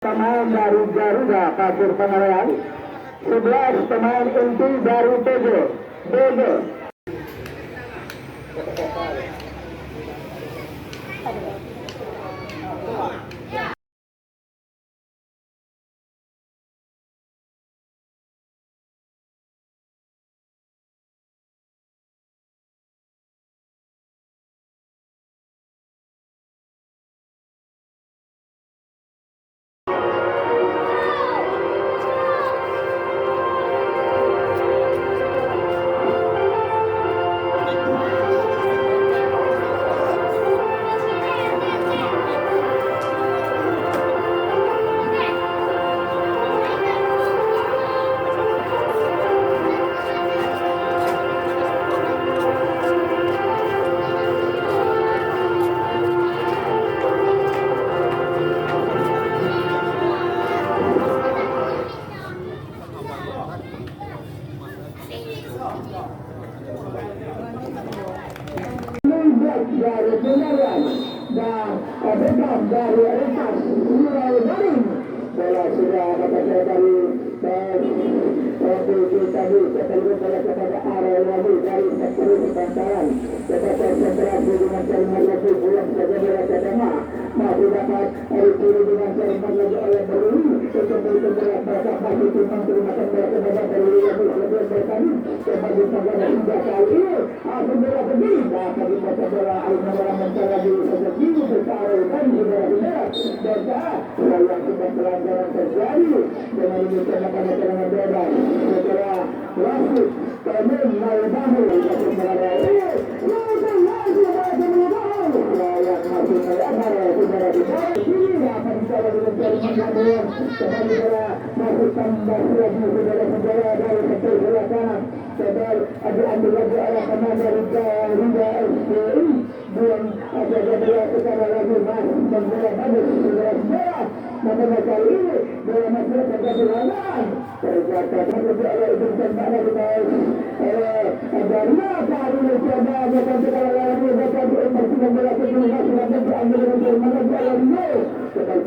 Pemain dari Garuda kabur Pangarayan, 11 pemain inti dari Bogo. Dari Pengarayan dan Bekam dari Rekas Murai Baring bola sudah katakan dari tadi ketemu kepada area lagi dari sektor bantaran tetapi konsentrasi dengan jaringan lagi bulan saja bola kedama masih dapat hari ini dengan jaringan lagi oleh Beruni untuk bergerak mereka masih timbang terima bola kedama dari lagi lebih bertani sebagai saudara hingga kali ini aku bola pergi dapat dibaca bola Al-Nawara mencari di segi bertaruh dan saudara-saudara dan yang sudah pelanggaran terjadi dengan demikian pada terangan bebas setelah wasit Kamen Malbahu untuk mengarah ini yang masih melakukan saudara-saudara ini akan bicara dengan jaringan gabungan kembali bola masuk tambah lagi saudara-saudara dari sektor bola kanan sedang diambil lagi oleh pemain dari Garuda SPI buang ada bola ke sana lagi masuk dan bola bagus saudara-saudara namun kali ini bola masuk terjadi lawan terjadi lebih oleh Ibn Tembak di bawah Garuda kali ini coba akan segala lagi baca di embarsikan bola ke sini masih diambil dengan jaringan bola Rio sekali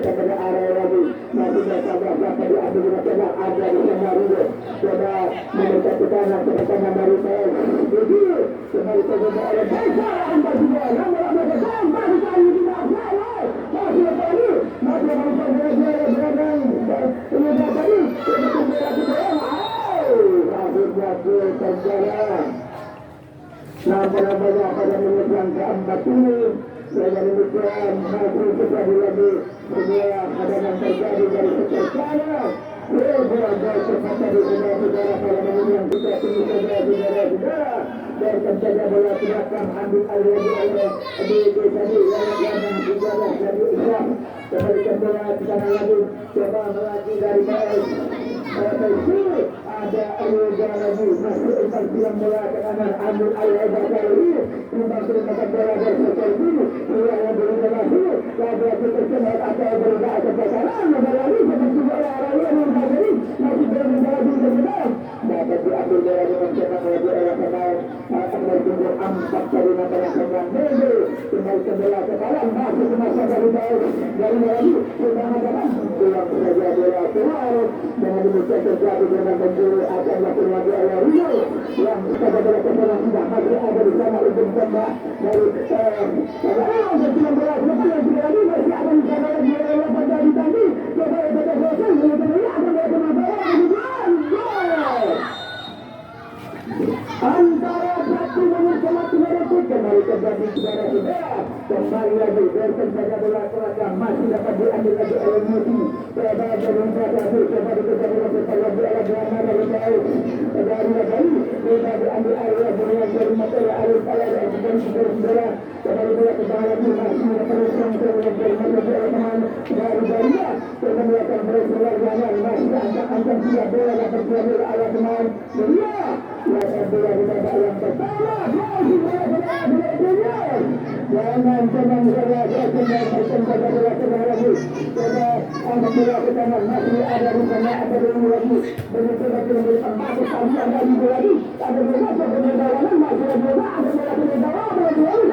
kepada area lagi masih bersabar dapat diambil dengan jaringan ada di sana Rio coba menekan ke kanan ke kanan dari PS jadi kembali terjadi oleh Baisa antar juga lama-lama kembali kali ini masih kali masih berada ini tadi akhirnya terjalan nampak pada menit yang keempat ini dengan demikian masih terjadi lagi semua hadangan terjadi dari sektor kanan bola cepat dari saudara-saudara pada menit yang kita tunggu saudara-saudara dan terjaga bola belakang ambil alih oleh DB tadi yang dijaga dari Islam kembalikan bola ke sana lagi coba melaju dari PS sini ada Ayoga lagi masuk empat silang bola ke kanan ambil alih kali ini membantu makan bola dari sektor ini yang berusaha lagi lagi tersemat atau berusaha ke kanan bola ini seperti bola arahnya yang masih berjalan di depan dapat diambil bola dengan cepat lagi oleh pemain akan bertunggu 4 kali makanan dengan Bebe kembali ke bola ke kanan masuk ke masa dari bawah dari lagi sudah mengatakan pulang saja bola keluar dengan demikian terjadi dengan memburu akan lakukan lagi oleh Rio yang pada bola ke bola sudah masih ada di sana untuk tembak dari dengan bola depan yang sudah lagi masih ada di sana lagi oleh pada ditandi coba pada selesai ini akan melakukan bola antara satu menit kembali terjadi saudara-saudara kembali lagi bersen saja bola kelakar masih dapat diambil lagi oleh Musi coba dengan terakhir coba dikejar dengan lagi oleh Belanda dari jauh dari lagi coba diambil area bola dari motor alur kalah dan saudara-saudara kembali bola ke bawah lagi masih dapat serang dengan dari oleh teman dari Garuda coba melakukan bola jalan masih angkat-angkat siap bola dapat diambil oleh teman Ria melakukan bola di babak yang pertama jangan senang bola kembali bola ke lagi coba angkat bola ke kanan masih ada di sana ada dulu lagi begitu lagi memberi tempat kami ada di lagi ada bola ke dalam masih ada bola ke dalam lagi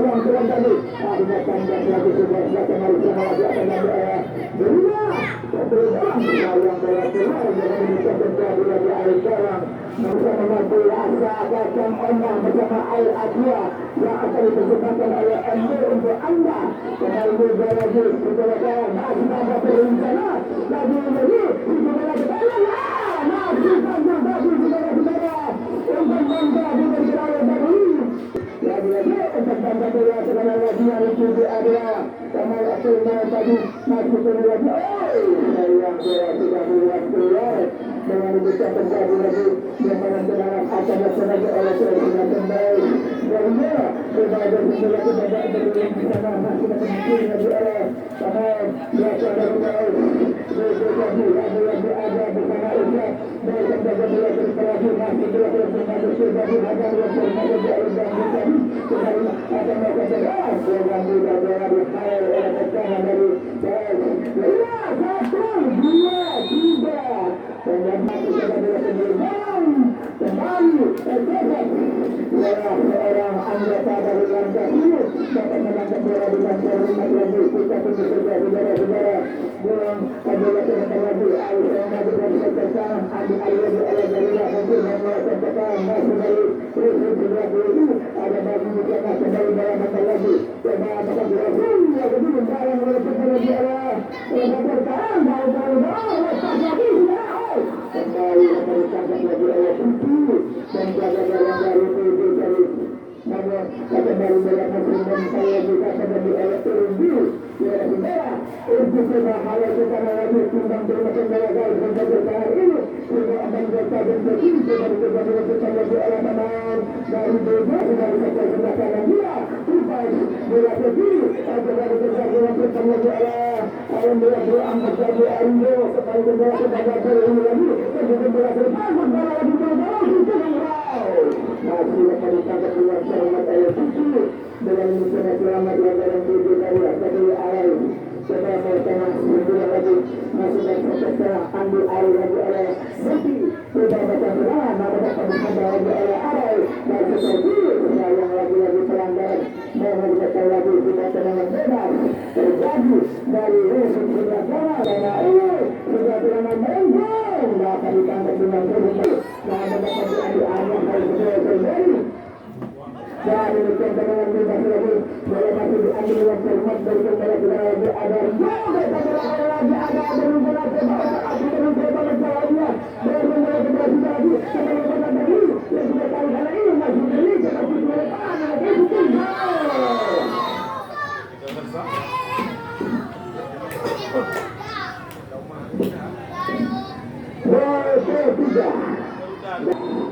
yang kurang tadi. Akhirnya tangkap lagi sudah belakang hari sama lagi akan mengambil Berulah berubah yang bola keluar dengan bisa terjadi lagi air sekarang bisa membantu rasa kacang ombak bersama air aqua yang akan dipersembahkan oleh MB untuk anda. Kembali juga lagi saudara-saudara masih ada berencana lagi saudara masih panjang bagi saudara-saudara untuk bangsa di negara baru. Lagi-lagi untuk bangsa bola segala lagi yang dicuci adalah sama akhirnya tadi masih lagi sayang bola sudah buat keluar dengan bisa terjadi lagi yang menentukan akan dilaksanakan oleh Presiden kembali sehingga berbagai sesuatu tidak berlaku di sana masih mungkin lagi oleh sama biasa dari baik berjadi lagi ada bersama Islam baik yang jaga bola berkelahi masih berlaku manusia jadi ada yang bermain dari dan kembali akan melakukan yang juga berada oleh pertahanan dari satu, dua, tiga dan yang masih sudah berlaku kembali seorang anggota dari langkah ini dapat menangkap bola dengan terhormat lagi kita tunggu saja saudara-saudara buang bola terhormat lagi air yang maju dari sekarang ambil air lagi oleh Jalila mungkin memulakan pertahanan masih dari Presiden berlaku itu ada bagi kita kembali dalam masalah lagi coba apakah berhasil ya jadi barang oleh lagi oleh pertahanan baru lepas lagi kembali ditangkap lagi oleh Putu dan jaga yang baru itu dari namun kembali dalam mesin saya juga kembali oleh Turunju ya saudara itu sudah hal yang kita lagi timbang terima kembali dari pertahanan ini sudah akan bertahan begini sudah terjadi lagi oleh teman dari Boga sudah bisa sebelah dia Tupas bola ke kiri sudah terjadi lagi oleh bola angkat lagi Ando kembali bola ke bagian ini lagi kemudian bola terlepas bola lagi bola itu masih akan ditangkap dengan selamat oleh Putu dengan misalnya selamat yang dalam tujuh dari tadi air setelah mereka berbulan lagi masih dalam proses ambil air lagi oleh Bukti sudah baca serangan namun dapat dihambat lagi oleh air dan seperti yang lagi-lagi pelanggaran mohon dikatakan lagi sudah tenangan bebas terjadi dari rusun sebelah sana karena ini sudah tenangan merengkong dapat ditangkap dengan terhubung dan dapat diambil air yang harus terjadi dan demikian tenangan bebas lagi boleh masih diambil dengan terhormat dari kembali kita lagi ada lagi ada berubah ke bawah aku berubah banget jalannya berubah ke bawah lagi kembali pada tadi yang sudah tahu karena ini masih beli tapi boleh tahan itu tinggal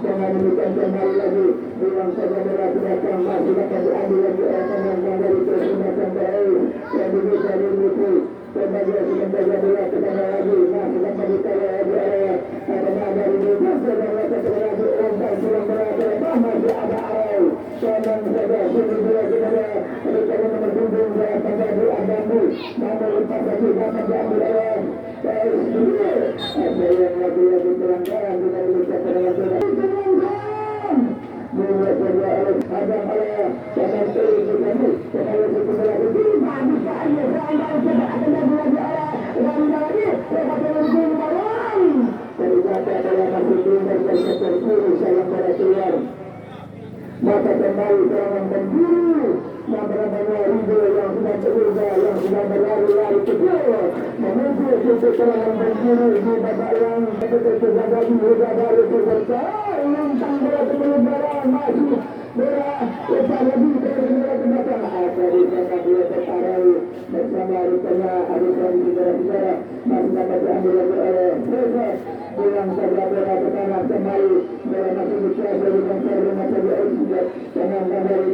dengan demikian kembali lagi bilang saja berarti datang masih dapat diambil lagi teman-teman dari Presiden kembali yang bisa dimutu sebagai sementara bola kepada lagi masih dapat dikaya lagi ada dari Boga dan lepas lagi umpan pulang bola ke depan masih ada arau tenang saja sini bola kepada rekan nomor punggung dan penjaga Abambu namun lepas lagi dapat diambil oleh ada yang lagi pelanggaran dengan mengucapkan dengan membuat saja ada oleh jangan terlalu kami supaya sekolah itu bisa hanya saya ada lagi lagi ternyata adalah masih tinggal dan seperti saya pada keluar maka kembali serangan penjuru namanya Rido yang sudah berubah yang sudah berlari-lari kecil menuju ke serangan penjuru di babak yang sudah jadi sudah baru selesai yang tanggal penyebaran masih bola lepas lagi dari bola ke belakang dari sana dia tertarik bersama rupanya Arisan saudara-saudara masih dapat diambil lagi oleh Proses yang saja bola ke kanan kembali bola masih dicuai dari bangsa rumah saja dengan kembali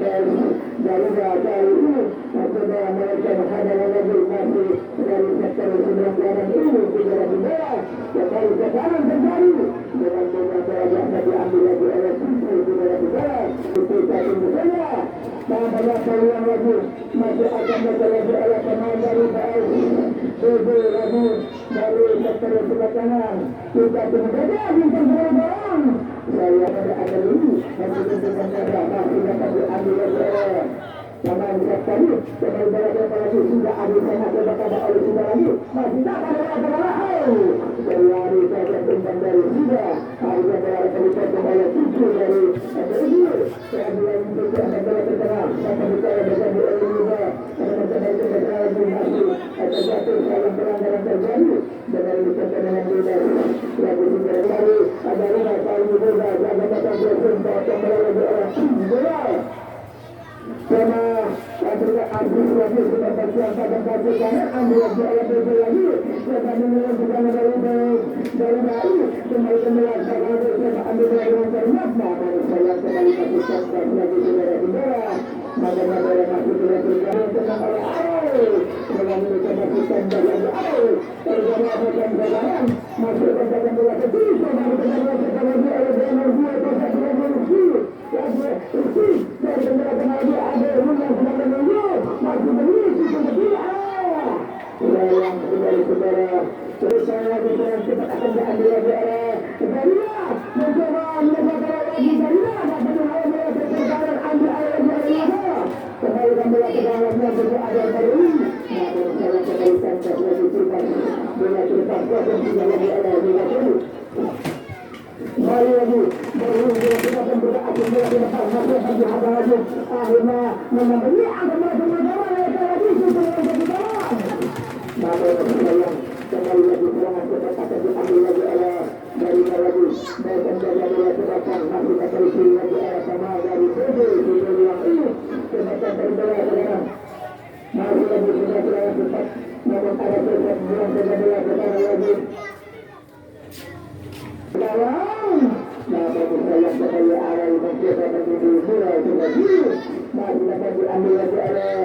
dari kali ini sudah mereka menghadap lagi masih dari sektor sebelah kanan ini saudara-saudara kembali ke kanan kembali dengan bola yang diambil lagi oleh Putu saudara-saudara kita tunggu saja banyak peluang lagi masih akan lagi oleh pemain dari BS Bobo lagi dari sektor sebelah kanan kita tunggu saja bintang bola saya pada ada ini masih dengan cara masih dapat diambil lagi oleh Sama lihat tadi, kembali bola ke lagi sudah ada sehat kepada oleh sudah lagi. Masih tak ada bola. Dari hari saja tumbang dari sudah. Harusnya bola terlibat kembali tujuh dari Abdul. Kemudian untuk bola tertengah. Sampai bicara bersama oleh juga. Karena mencoba untuk berjalan di masih atau jatuh dalam pelanggaran terjadi. Dengan dicapai dengan bebas. Lagu sudah baru. Ada lima tahun berbeda. Jaga kata dia sumpah kembali lagi orang bola. Karena Afrika Abdul lagi sudah bersiap pada kaki kanan, ambil lagi ayat itu lagi. Kita menilai bukan dari baru kembali melaksanakan bersama ambil lagi yang terlihat. Maka saya kembali kasih sahabat lagi saudara-saudara. Maka negara masih tidak berjalan tentang oleh awal. Dengan mereka masih tambah lagi awal. Terjadi apa yang berjalan masih berjalan bola ke diri. Sama kita melakukan lagi oleh Daniel Dua pasal 20 dari penjelasan lagi ada yang sedang menunggu masih memiliki kepentingan yang kembali saudara terus saya dengan cepat akan diambil lagi oleh Darina mencoba mendapatkan lagi Darina dapat mengambil keterkaran ambil lagi oleh Yuda kembali kembali ke dalamnya juga ada baru namun saya kembalikan lagi cepat dengan cepat dan tidak lagi oleh Yuda Mari lagi, baru kita akan bergerak ke depan, masih lagi ada lagi, akhirnya menambahnya akan melakukan bersama mereka lagi supaya menjadi utama. Namun sayang kembali lagi serangan cepat akan diambil lagi oleh dari lagi, mereka menjaga bola ke belakang, masih akan dipilih lagi oleh sama dari Bebe, yang ini semacam terbelah sekarang. Masih lagi sudah serangan cepat, namun ada cepat buang saja bola ke sana lagi. Dalam maka saya kembali awal mencoba menjadi bola lagi masih dapat diambil lagi oleh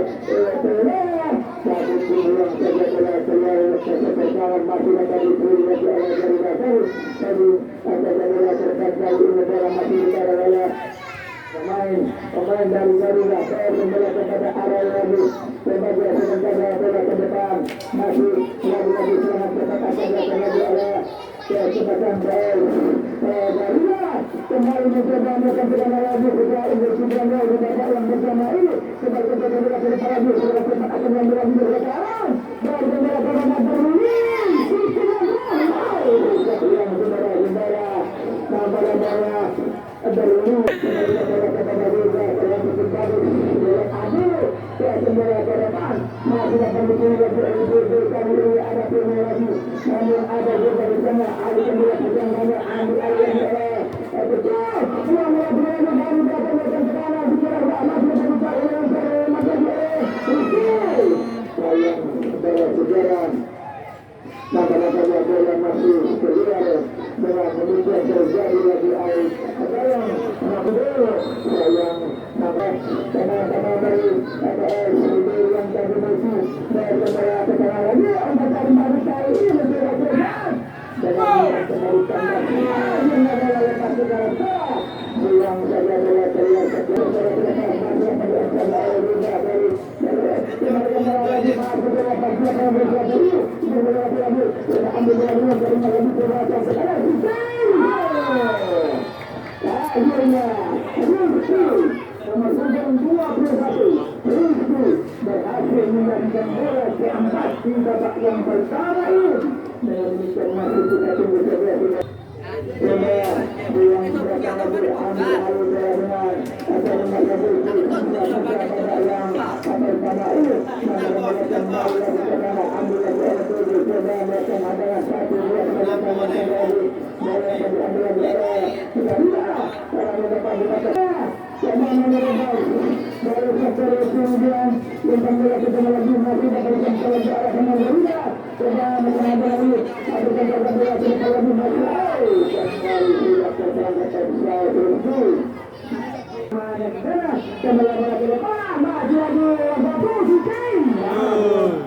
Tera tapi dibuang saja bola kesepakat masih dapat dipilih lagi oleh dari dasar tadi ada bola terkait ini bola masih bicara oleh pemain dari Garuda saya kembali kepada arah lagi sebagai sementara bola ke depan masih lagi serangan cepat akan lagi oleh kesempatan Garuda kembali mencoba melakukan pergerakan lagi setelah Indonesia Garuda yang bersama ini sebagai bola ke depan lagi setelah cepat akan mengambil lagi sekarang dan bola ke depan berbunyi yang saudara-saudara bola berlalu kembali bola kepada Garuda yang berbunyi bola adil bola ke depan masih akan dipilih lagi oleh kami ini ada pilihan lagi namun ada juga di sana ada kembali yang hanya ambil alih oleh betul semua bola baru datang ke sana bicara masih berbicara dengan macam sayang saudara-saudara maka bola masih keluar dengan kemudian terjadi lagi air sayang sayang sama-sama dari yang tadi masih dan setelah lagi untuk tadi manusia ini lebih rakyat dengan kembalikan lagi yang adalah lepas ke dalam yang saja bola terlihat berhasil menjadikan bola keempat di babak yang pertama ini dengan demikian masih kita tunggu saja yang mereka ambil alur dengan akan mengambil yang pertama ini mereka kembali lagi ke dalam ambil lagi oleh tujuh coba mereka adalah satu dua mereka kembali mereka diambil lagi oleh tidak orang mendapat dikatakan yang menyerang baru sektor kemudian yang kembali ke dalam lagi masih dapat kembali ke arah yang berbeda coba mengambil lagi ada kembali lagi ke dalam masih kembali tidak terangkat saya berhenti mana sana kembali ke depan maju lagi batu Hussein lagi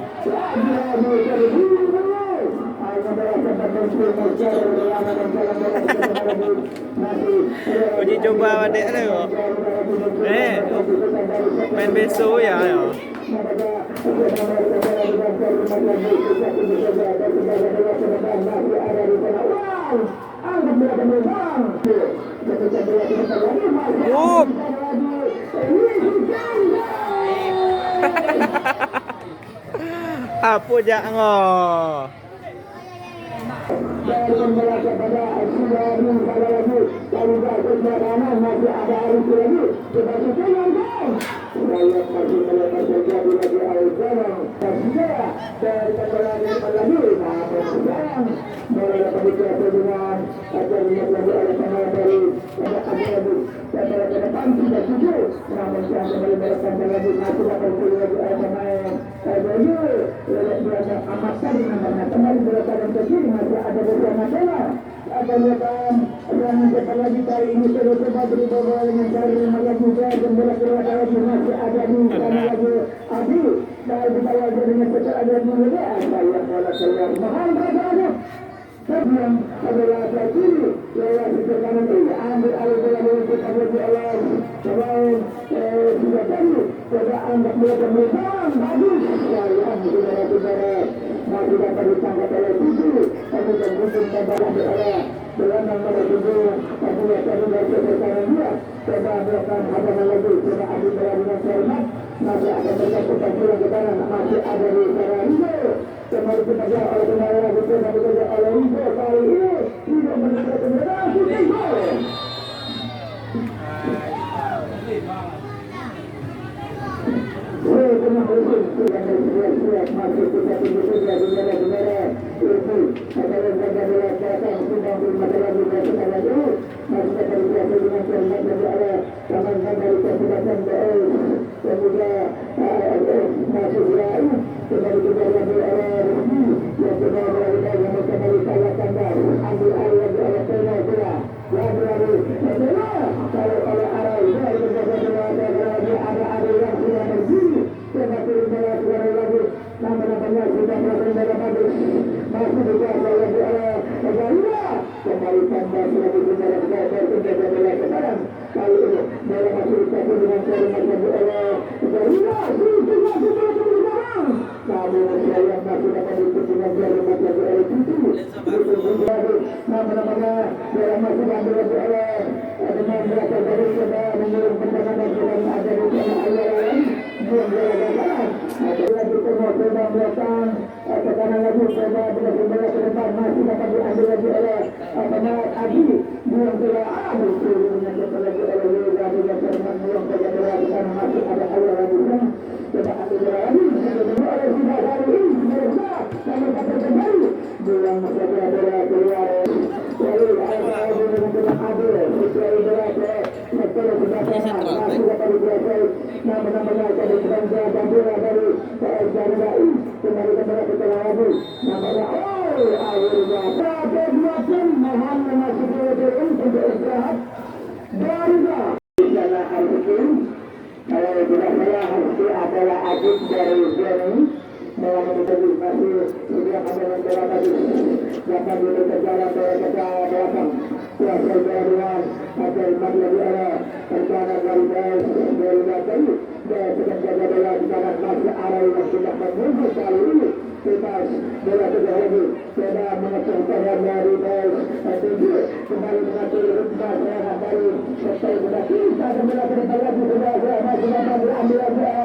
terhubung uji coba adik tu. Main besok ya. Apa jangan? Dan kembali kepada Asyidari pada lagi kalau bagus kanan masih ada Arif lagi sebab itu yang kan saya masih melepas terjadi lagi Al-Zaman Asyidari dan kembali lagi namun sekarang mulai berbicara dengan agar lihat lagi oleh pemain dari Abu dan ke depan sudah tujuh namun sekarang kembali berkembang lagi masih dapat lagi oleh pemain Abu oleh biasa amatan namanya kembali berkembang ke kiri masih ada bersama saya akan datang yang depan lagi kali ini saya coba beri bawa dengan kali malah juga dan bola lagi masih ada di sana lagi Abi dan kita lagi dengan cepat ada menjadi saya bola saya mahal saja sebelum adalah kiri lewat di kanan ini ambil alih bola untuk lagi Allah selain sudah tadi sudah anggap bola pemerintahan bagus saya saudara-saudara masih dapat ditangkap oleh tujuh kemudian hukum membalas oleh gelandang nomor 7 Abdullah tadi dari sekarang dia coba melakukan hadangan lagi coba adu bola dengan cermat masih akan terjatuh pulang ke kanan masih ada di sana Rizal kembali kepada oleh pemain lagi coba bekerja oleh Rizal kali ini tidak mendapat kemenangan Rizal Terima kasih sudah bersiap masuk kita tunggu saja saudara-saudara itu adalah bagaimana cara sedang bermasalah juga sekarang ini masih bersiap dengan cermat dari Allah kawan-kawan dari kesehatan BS dan juga masih lain kembali juga lagi oleh yang sudah melakukan yang kembali saya tambah ambil air lagi oleh Tena lagi kalau oleh arah dari berbagai ada yang sudah berdiri sebagai bola suara lagi nama-namanya sudah melakukan bagus masih juga lagi oleh Garuda kembali tambah sebagai bola berpenjaga bola sekarang kali ini bola masih dikasih dengan cermat lagi oleh Garuda sudah sekarang namun saya masih dapat ikut dengan cermat lagi oleh Tutu nama-namanya bola masih diambil lagi oleh dengan belakang dari sudah mengirim pertandingan dengan ada di sana ayah belum jalan-jalan ada lagi semua coba belakang tekanan lagi coba bola ke depan masih dapat diambil lagi oleh pemain Adi belum jalan turunnya dapat lagi oleh Yoga dengan cermat belum saja bola ke sana masih ada ayah lagi coba ambil bola lagi sudah oleh sudah hari ini mereka namun dapat kembali buang saja bola keluar lalu ada dengan bola Adi sesuai bola Masalah sudah sama, masih dapat dikuasai nama-namanya jadi Bangsa dan bola dari Garuda kembali kepada setelah lagi namanya akhirnya pada 2 jam Muhammad masih dilakukan untuk istirahat Garuda Jana Al-Hukum kalau tidak salah Harsi adalah adik dari Jani melawan tadi masih sudah ada bola tadi dapat dulu terjalan dari kata belakang kuasa jalan agar lagi ada rencana dari tadi dan sedang jaga bola di kanan masih arah yang sudah menunggu kali ini bebas bola sudah lagi sudah mengecek tangan dari tujuh kembali mengatur ritme serangan dari setelah sudah kita kembali ke depan lagi sudah masih dapat diambil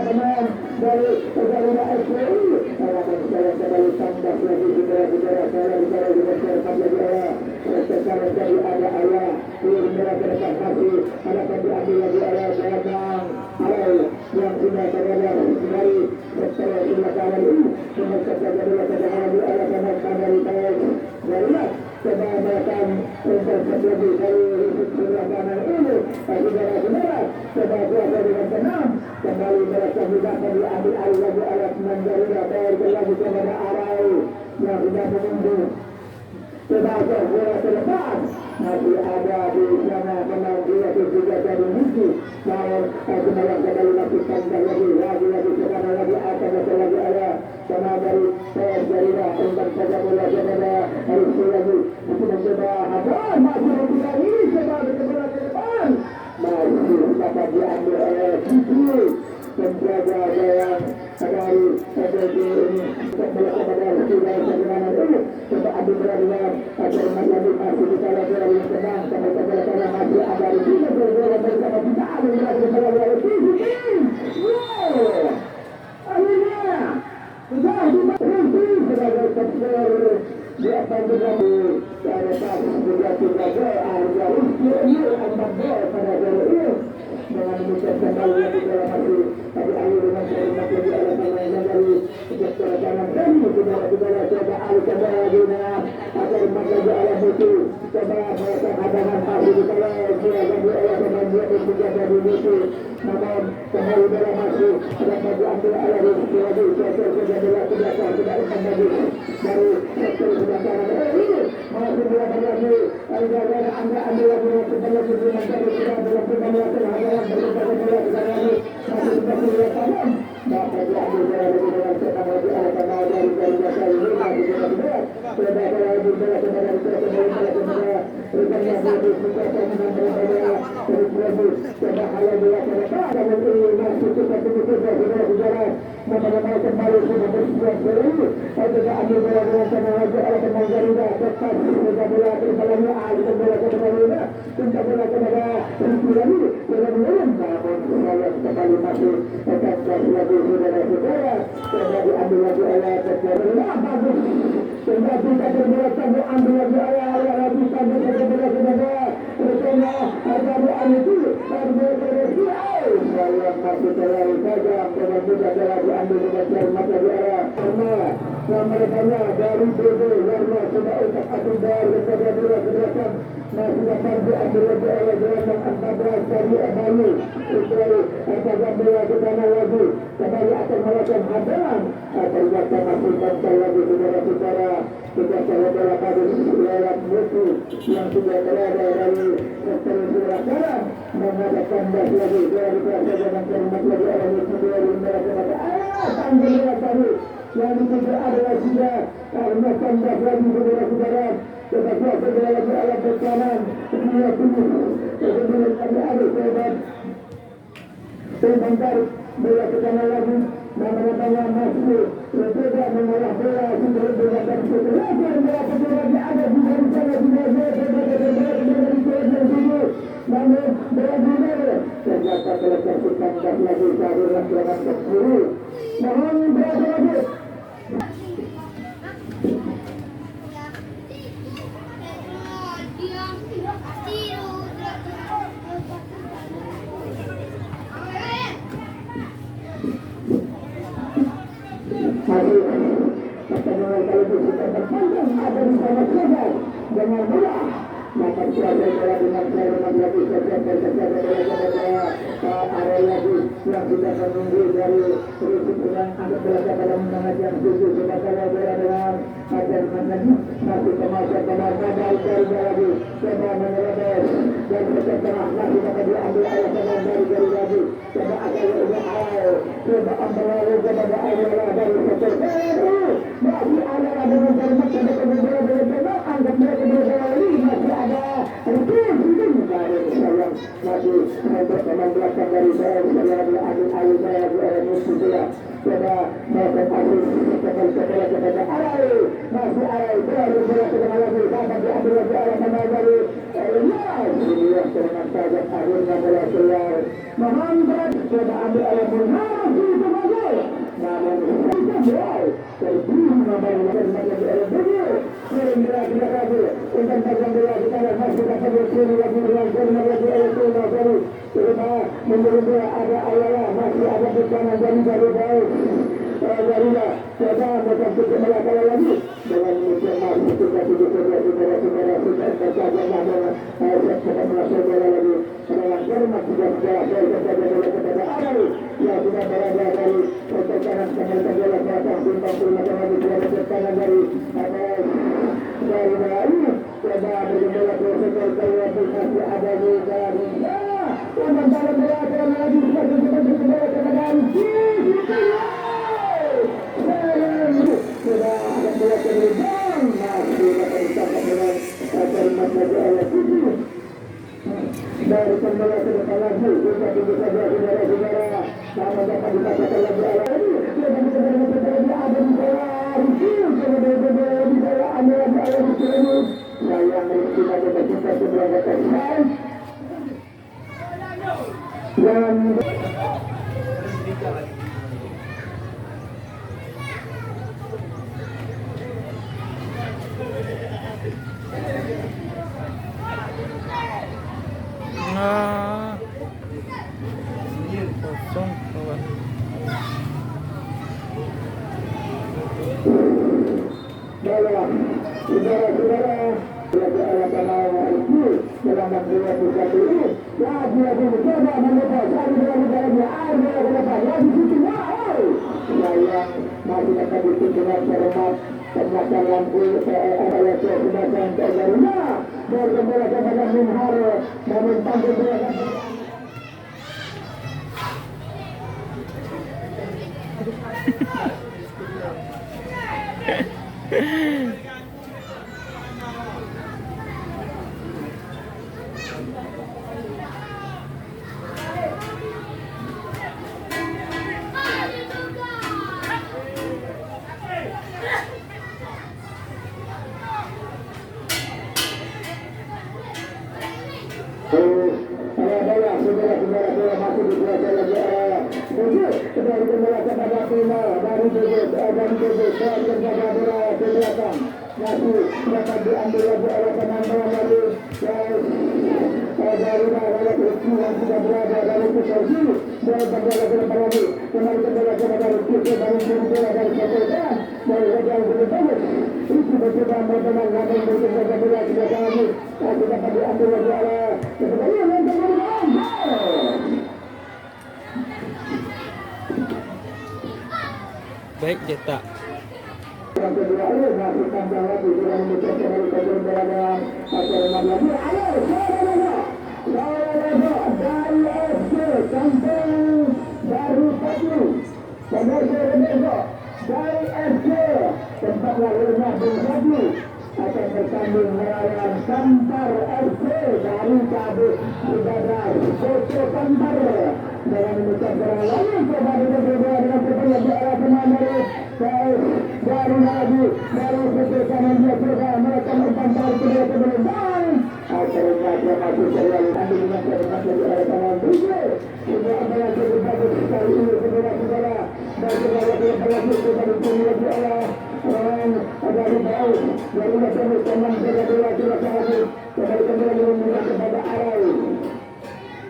pemain dari Garuda SPI saya kembali tambah lagi saudara-saudara saya bicara dengan cermat lagi sekarang jadi ada ayah belum merah ke depan masih akan diambil lagi oleh belakang yang sudah terlihat dari setelah sebelah kanan ini semoga saja dulu kedengaran di arah kanan dari TS Garuda coba melakukan intervensi dari sebelah kanan ini saudara-saudara coba kuasa dengan tenang kembali mereka juga akan diambil alih lagi oleh pemain Garuda lagi kepada arah yang sudah menunggu sebagai bola ke depan masih ada di sana pemain dia juga dari Musi namun kembali kembali masih panjang lagi sekarang lagi akan lagi ada sama dari PS Garuda untuk saja bola kepada harus lagi mencoba ada masih tidak ini coba bola ke depan masih dapat diambil oleh Cici penjaga yang dari PBB ini untuk melakukan sudah bagaimana dulu untuk adu beradilan agar lagi masih bisa lagi yang tenang sampai kepada masih ada di sini bola bersama kita adu beradilan oleh Cici wow akhirnya sudah dia akan berlaku pada saat juga harga ini akan pada jalur ini dengan mengucapkan bahwa di dalam hati tapi akhir dengan hormat lagi ala yang dari sejak kanan kami saudara coba al-kabar dengan agar menjaga ala itu coba melakukan hadangan hati di dalam dia bagi Allah dan dia juga dari itu namun kembali dalam hati dan bagi ambil ala rezeki lagi saya adalah kebiasaan tidak akan bagi dari sektor kebiasaan ini masih belajar lagi agar anda ambil lagi sebanyak itu mencari kita dalam kebiasaan hadapan berbagai kebiasaan lagi masih seperti kebiasaan dapat diambil dari kebiasaan lagi ala kenal dari kebiasaan ini masih kebiasaan sudah kalau berbicara kepada kebiasaan rupanya bagus kebiasaan dengan berbeda terus coba hal dia pada ini masih kita berbicara mengenai kembali sudah bersedia sendiri saya ambil bola dengan sama lagi ala kenal dari tetap sudah bola terbalanya ahli bola kepada kita bola kepada lagi belum namun saya kembali masih tetap lagi saudara-saudara coba diambil lagi oleh tetap bagus sudah kita berbicara ambil lagi oleh bisa berbeda kepada rupanya ada itu berbeda saya masih terlalu saja dengan mudah dalam diambil dengan mata di arah karena mereka dari BB warna sudah utak atur dari kepada dua keberatan masih dapat diambil lagi oleh gerakan 14 dari Abayu itu apabila bola ke sana lagi kembali akan melakukan hadangan ternyata masih bantai lagi saudara-saudara kita saudara pada lewat musuh yang sudah berada dari sektor sebelah mengadakan das lagi dari kuasa dengan cermat lagi oleh musuh dari mereka tanggung jawab tadi yang dituju adalah sudah karena tandas lagi saudara-saudara tetapi segera lagi alat berkanan dunia tubuh kemudian kami ada sobat sebentar bola ke sana lagi namanya masuk berbeda mengolah bola sudah berbeda setelah bola lagi ada di sana sudah namun bola dulu ternyata meletakkan tak lagi dari lapangan ke-10 mohon berapa lagi masih pertandingan kali ini sudah berpanjang ada di sana saja dengan bola dapat kuasa bola dengan selamat lagi saja area lagi yang sudah menunggu dari Rusuk dengan ada belajar pada menengah yang tujuh sebagai bola dengan ajar lagi masih kemasan dari lagi coba menyerobos dan setengah lagi dapat diambil ayat dari lagi coba agar coba ambil lagi kepada ayat dari sektor masih ada dengan cermat coba anggap mereka berjalan masih ada rutin dari saya masih berteman belakang dari saya ambil ayu saya musuh saya coba melakukan kembali kepada ayu masih ayu baru kepada lagi dapat diambil lagi oleh teman dari ini yang dengan saja akhirnya bola keluar mohon coba ambil oleh Muhammad itu bagus namun kita terburu membayar lagi oleh beliau kira-kira lagi untuk pasang bola kita masih dapat bersini lagi dengan kerana lagi oleh bola baru terima menurut dia ada ayah masih ada bencana dari baik Garuda coba macam kita melakukan lagi dengan mencermat kita saudara-saudara sudah bersaja nama saya melakukan bola lagi dengan cermat sudah kepada Ari yang sudah berada dari pertekanan kementerian bola belakang bintang macam lagi sudah bertekanan dari ini coba berjumlah protokol kalau masih ada juga untuk dalam bola lagi sudah berjumlah kepada sudah ada bola terbang masih dapat ditangkap dengan cermat lagi oleh tujuh dari kembali ke depan lagi kita tunggu saja saudara-saudara sama dapat dikatakan lagi oleh ini kita bisa ada di bawah di bawah ada di sini saya kita dapat kita sebelah atas dan saudara-saudara belajar Allah itu dalam membuat sesuatu ini lagi mencoba mencoba cari dengan air lagi situ yang masih dapat ditunjukkan cermat ternyata lampu adalah semacam terbarunya bergembira kepada minhar namun panggil berakan saudara-saudara masih di kuasa negara untuk dari penjelasan pada final dari belakang masih dapat diambil lagi oleh penonton dari Rizky yang sudah berada dari posisi dari penjelasan lagi kembali penjelasan dari Rizky dari penjelasan dari Keputusan dari Raja Keputusan Rizky mencoba berteman namun berjaya sudah kami masih dapat diambil lagi oleh Keputusan yang baik cetak. Yang kedua ini masih panjang lagi sudah mengucapkan dari kajian berada acara lagi. Ayo, dari FC Kampung Baru Padu. Pemirsa dari FC tempat lahirnya Bung Padu akan bertanding melawan Kampar FC dari Kabut Ibadah Kota Kampar dengan mengucapkan lagi kepada berdua dengan kepada juara pemain dari lagi dari keputusan dia sudah mereka mempantai kedua kebenaran akhirnya dia masih serial tanding dengan kebenaran dari arah tangan tujuh sudah adalah kebenaran sekali ini saudara-saudara dan segala berlaku kepada dunia di Allah orang ada di bawah dari macam teman saudara silakan kembali mengingat kepada aral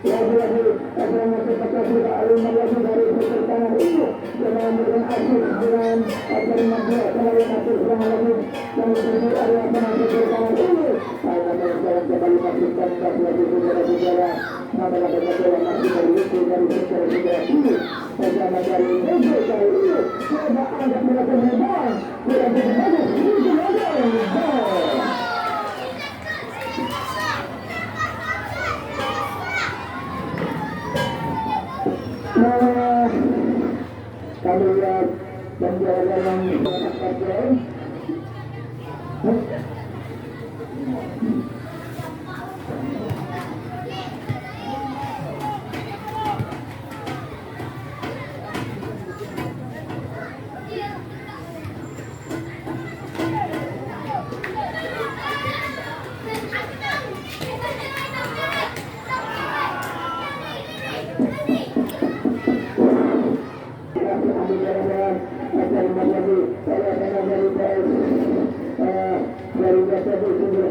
lagi-lagi akan mempercepat kita alumni lagi dari pertentangan itu dengan asis dengan agar membuat kembali asis yang lagi yang lebih adalah penanti pertentangan ini karena dalam kembali pastikan lagi saudara-saudara adalah kebetulan masih dari itu dari saudara-saudara ini bersama dari Indonesia kali ini coba anda melakukan hubungan tidak berbagus itu saja kami lihat penjelasan yang sangat dari biasa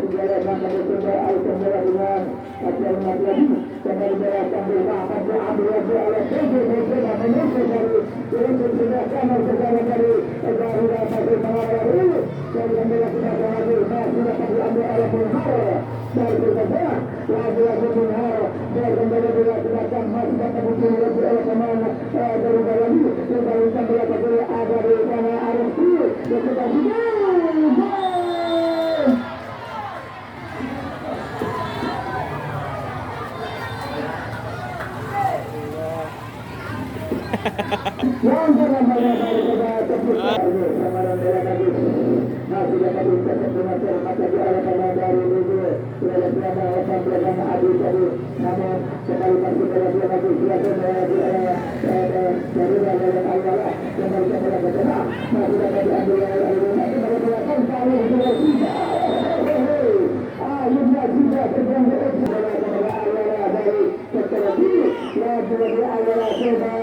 segala maka bercoba alhamdulillah dengan acara lagi kembali berasal dari apa ambil lagi oleh mencoba dari sudah sama segala dari masih mengawal ini dan melakukan lagi masih dapat diambil oleh penghara dari berkata lagi penghara dan kembali dilakukan masih dapat diambil lagi oleh pemain dari dalam ini yang paling kembali ada di sana arus ini yang kita yang namanya dari keputusan ramadan lagi masih dapat dicatat dengan cermat lagi oleh pemain dari Liga Selama 18 Adi tadi namun sekali masih lagi silakan dari dalam Allah kembali kepada bencana masih dapat diambil oleh Allah kepada belakang kali sudah juga terganggu dari setelah ini lagi Allah coba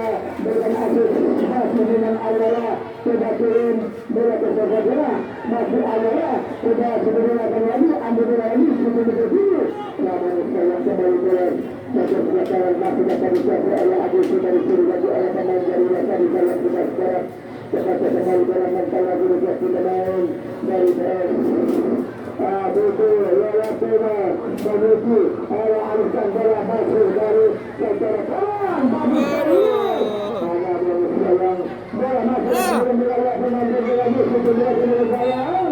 dengan asis masih dengan Allah sudah turun bola ke saudara masih Allah sudah sebenarnya lagi ambil lagi betul-betul dulu namun sekarang kembali turun satu pelataran masih dapat dicapai oleh Abu sudah disuruh lagi oleh pemain dari Rasa di dalam kita sekarang cepat kembali dalam mental lagi sudah main dari Buku Yayatuna menuju oleh alisan bola masuk dari secara kanan bagi mana manusia yang bola masuk dari wilayah penampilan bola musuh bola sayang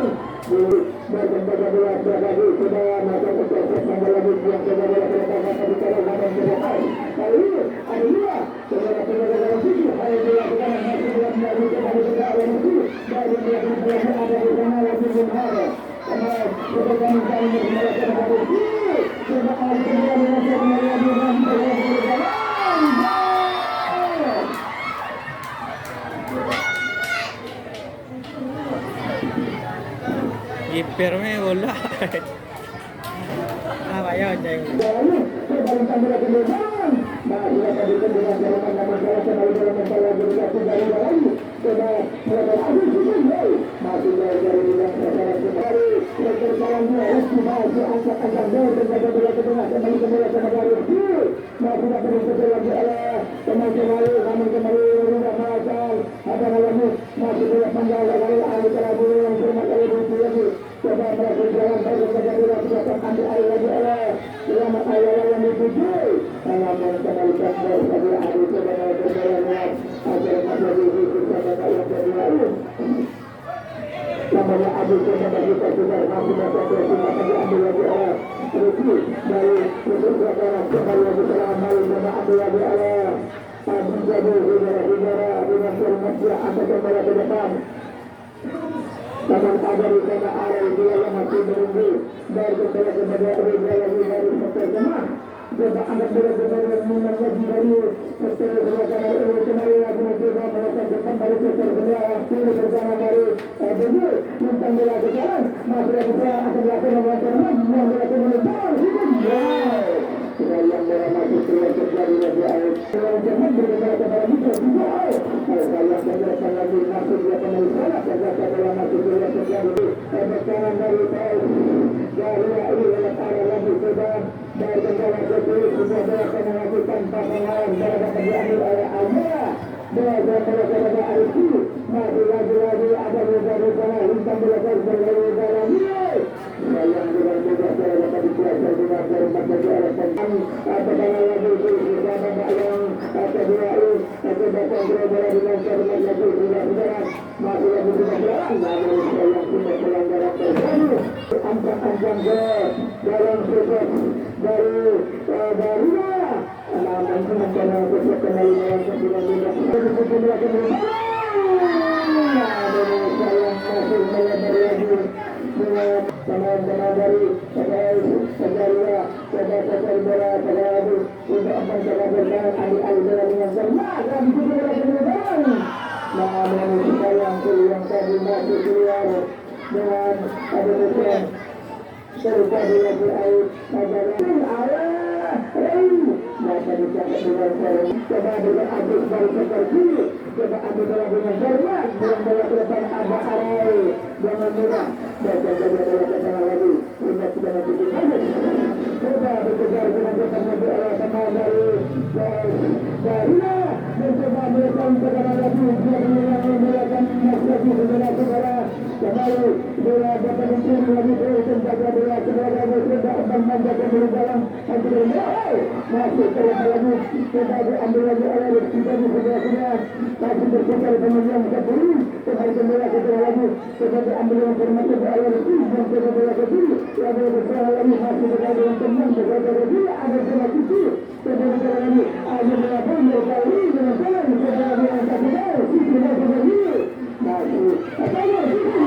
berkembang bola terjadi sudah masa kecepatan bola musuh yang sudah bola terlepas di cara zaman terlepas kali ini ada dua saudara saudara sisi ada dilakukan masih dalam melakukan dari bola musuh dari melakukan ada di sana lagi menghadap Kiper में बोला हाँ भैया हो जाएंगे namanya Abu Bakar kita sudah masih dapat diambil lagi oleh Ruki dari Nusantara kembali lagi selamat dengan ambil lagi oleh menjadi hidara dengan hormat dia akan kembali ke depan. Namun ada di sana area dia yang masih menunggu dari kembali kepada dia lagi dari pertama. Coba anda benar-benar menanggapi dari setelah selanjutnya ini kembali lagi mencoba melakukan dari setelah waktu bersama dari Budi tentang bola sekarang masih bisa akan dilakukan oleh teman yang melakukan menentang kita yang beramatik keluar terjadi lagi air jangan berbicara kepada kita juga saya akan lagi masuk dia kembali sana saya akan masuk keluar terjadi berkanan dari dari ini ada lagi sedang dari kendala ketulis sudah berapa melakukan pasangan dalam diambil oleh Allah dengan kepada IQ masih lagi ada beberapa hitam belajar berbeda lagi yang dengan mudah saya dapat dipelajari dengan hormat dari Allah tentang apabila lagi sudah ada yang kedua itu dapat berada dengan hormat lagi sudah masih lagi sudah berada namun saya sudah pelanggaran terjadi angkat-angkat dalam sukses dari Barina namun sementara untuk kembali melakukan dengan saya masih melebar lagi dengan teman-teman dari Segaria Segaria bola Segaria untuk mencoba bermain alih-alih bola dengan cermat dan juga dengan namun yang tadi masih keluar dengan ada bukan terjadi lagi air maka dicatat dengan forum coba dengan habis dari seperti coba ambil bola dengan hormat dengan bola ke depan ada arai jangan mudah dan jadi bola ke sana lagi sudah tidak nanti coba berkejar dengan depan lagi oleh teman dari mencoba melakukan tekanan lagi melakukan lagi bola kembali bola dapat mencuri lagi terus menjaga bola semoga sudah menjaga bola dalam masih terus lagi coba diambil lagi oleh kita di sebelah masih berputar teman-teman kembali kembali bola ke lagi coba diambil yang hormat oleh yang coba bola ke kiri yang bersalah lagi masih berada dengan teman berada lagi ada bola kiri coba bola lagi ada bola bola kali dengan bola coba lagi angkat bola sisi lagi masih apa lagi